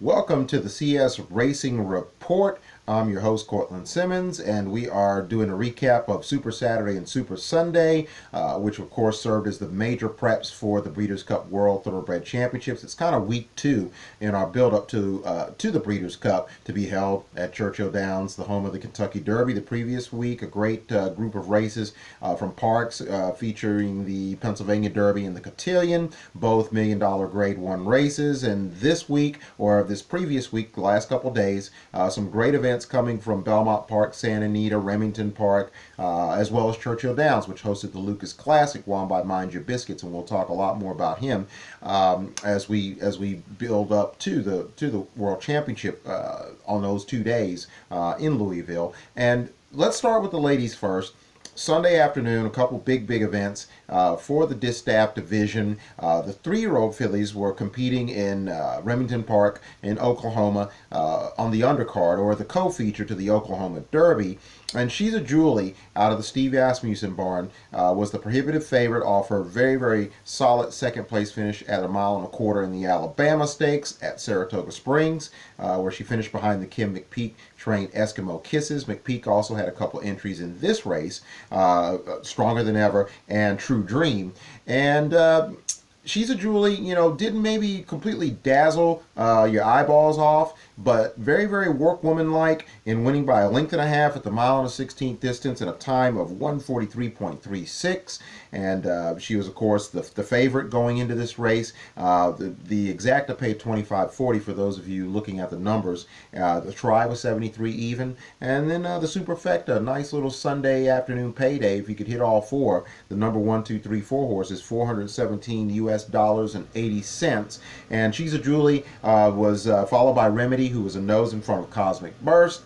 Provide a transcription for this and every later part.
Welcome to the CS Racing Report. I'm your host, Cortland Simmons, and we are doing a recap of Super Saturday and Super Sunday, which of course served as the major preps for the Breeders' Cup World Thoroughbred Championships. It's kind of week two in our build-up to the Breeders' Cup to be held at Churchill Downs, the home of the Kentucky Derby. The previous week, a great group of races from Parks featuring the Pennsylvania Derby and the Cotillion, both $1 million Grade 1 races. And this week, or this previous week, the last couple days, some great events coming from Belmont Park, Santa Anita, Remington Park, as well as Churchill Downs, which hosted the Lucas Classic, won by Mind Your Biscuits, and we'll talk a lot more about him as we build up to the World Championship on those 2 days in Louisville. And let's start with the ladies first. Sunday afternoon, a couple big events for the Distaff division. The 3-year-old fillies were competing in Remington Park in Oklahoma on the undercard, or the co-feature to the Oklahoma Derby. And She's a Julie out of the Steve Asmussen barn was the prohibitive favorite off her very solid second place finish at 1.25 miles in the Alabama Stakes at Saratoga Springs, where she finished behind the Kim McPeak trained Eskimo Kisses. McPeak also had a couple entries in this race, Stronger Than Ever and True Dream. And She's a Julie, didn't maybe completely dazzle your eyeballs off, but very workwoman-like in winning by 1.5 lengths at the 1.16 distance in a time of 1:43.36. And she was, of course, the favorite going into this race. The exacta paid 25.40 for those of you looking at the numbers. The try was 73 even. And then the superfecta, a nice little Sunday afternoon payday. If you could hit all four, the number 1, 2, 3, 4 horses, $417 and 80 cents. And She's a Julie was followed by Remedy, who was a nose in front of Cosmic Burst.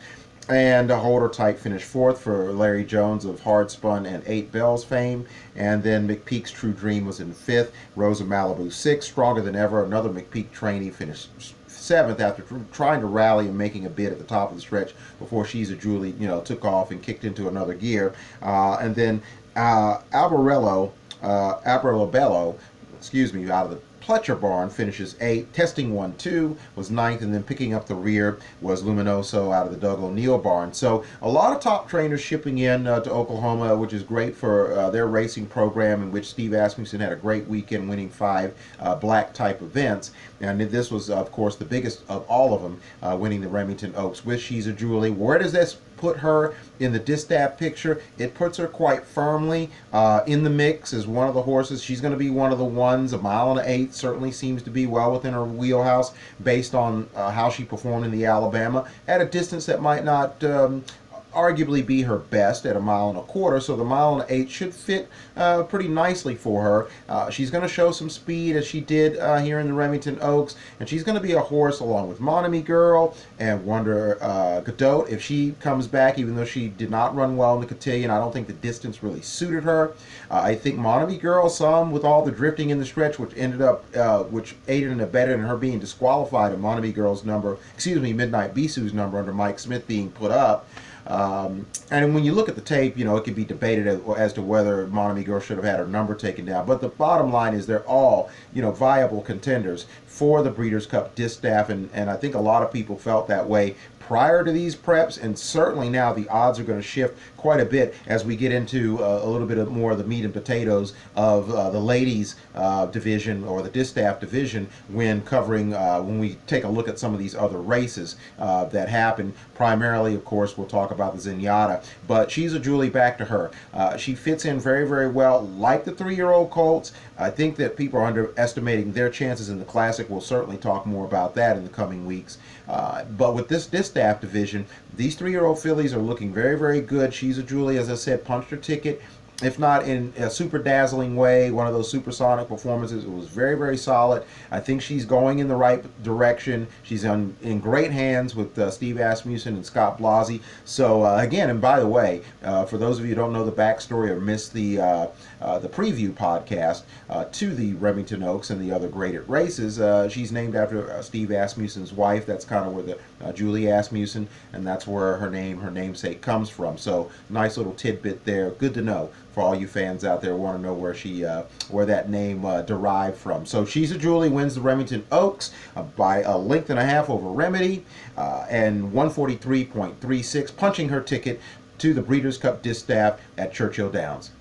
And a Hold Her Tight finished fourth for Larry Jones of Hard Spun and 8 Bells fame. And then McPeak's True Dream was in fifth. Rose of Malibu sixth. Stronger Than Ever, another McPeak trainee, finished seventh after trying to rally and making a bid at the top of the stretch before She's a Julie, took off and kicked into another gear. And then Albarello, out of the Pletcher barn finishes 8th. Testing 1-2 was 9th, and then picking up the rear was Luminoso out of the Doug O'Neill barn. So a lot of top trainers shipping in to Oklahoma, which is great for their racing program, in which Steve Asmussen had a great weekend, winning 5 black type events. And this was, of course, the biggest of all of them, winning the Remington Oaks with She's a Julie. Where does this put her in the Distaff picture? It puts her quite firmly in the mix as one of the horses. She's going to be one of the ones. 1.8 miles certainly seems to be well within her wheelhouse based on how she performed in the Alabama at a distance that might not arguably be her best at 1.25 miles. So the 1.8 miles should fit pretty nicely for her. She's going to show some speed as she did here in the Remington Oaks, and she's going to be a horse along with Monomy Girl and Wonder Gadot if she comes back, even though she did not run well in the Cotillion. I don't think the distance really suited her. I think Monomy Girl, some with all the drifting in the stretch, which ended up, which aided and abetted in her being disqualified, and Monomy Girl's number, Midnight Bisou's number under Mike Smith being put up. And when you look at the tape, it could be debated as to whether Monomy Girl should have had her number taken down. But the bottom line is they're all, viable contenders for the Breeders' Cup Distaff, and I think a lot of people felt that way prior to these preps, and certainly now the odds are going to shift quite a bit as we get into a little bit more of the meat and potatoes of the ladies division, or the Distaff division, when we take a look at some of these other races that happen. Primarily, of course, we'll talk about the Zenyatta, but She's a Julie, back to her. She fits in very well, like the 3-year-old colts. I think that people are underestimating their chances in the Classic. We'll certainly talk more about that in the coming weeks. But with this Distaff division, these 3-year-old fillies are looking very good. She's a Julie, as I said, punched her ticket, if not in a super dazzling way, one of those supersonic performances. It was very solid. I think she's going in the right direction. She's in great hands with Steve Asmussen and Scott Blasi. So again, and by the way, for those of you who don't know the backstory or missed the preview podcast to the Remington Oaks and the other graded races, she's named after Steve Asmussen's wife. That's kind of where the Julie Asmussen, and that's where her namesake comes from. So nice little tidbit there. Good to know for all you fans out there who want to know where that name derived from. So She's a Julie wins the Remington Oaks by a length and a half over Remedy, and 143.36, punching her ticket to the Breeders' Cup Distaff at Churchill Downs.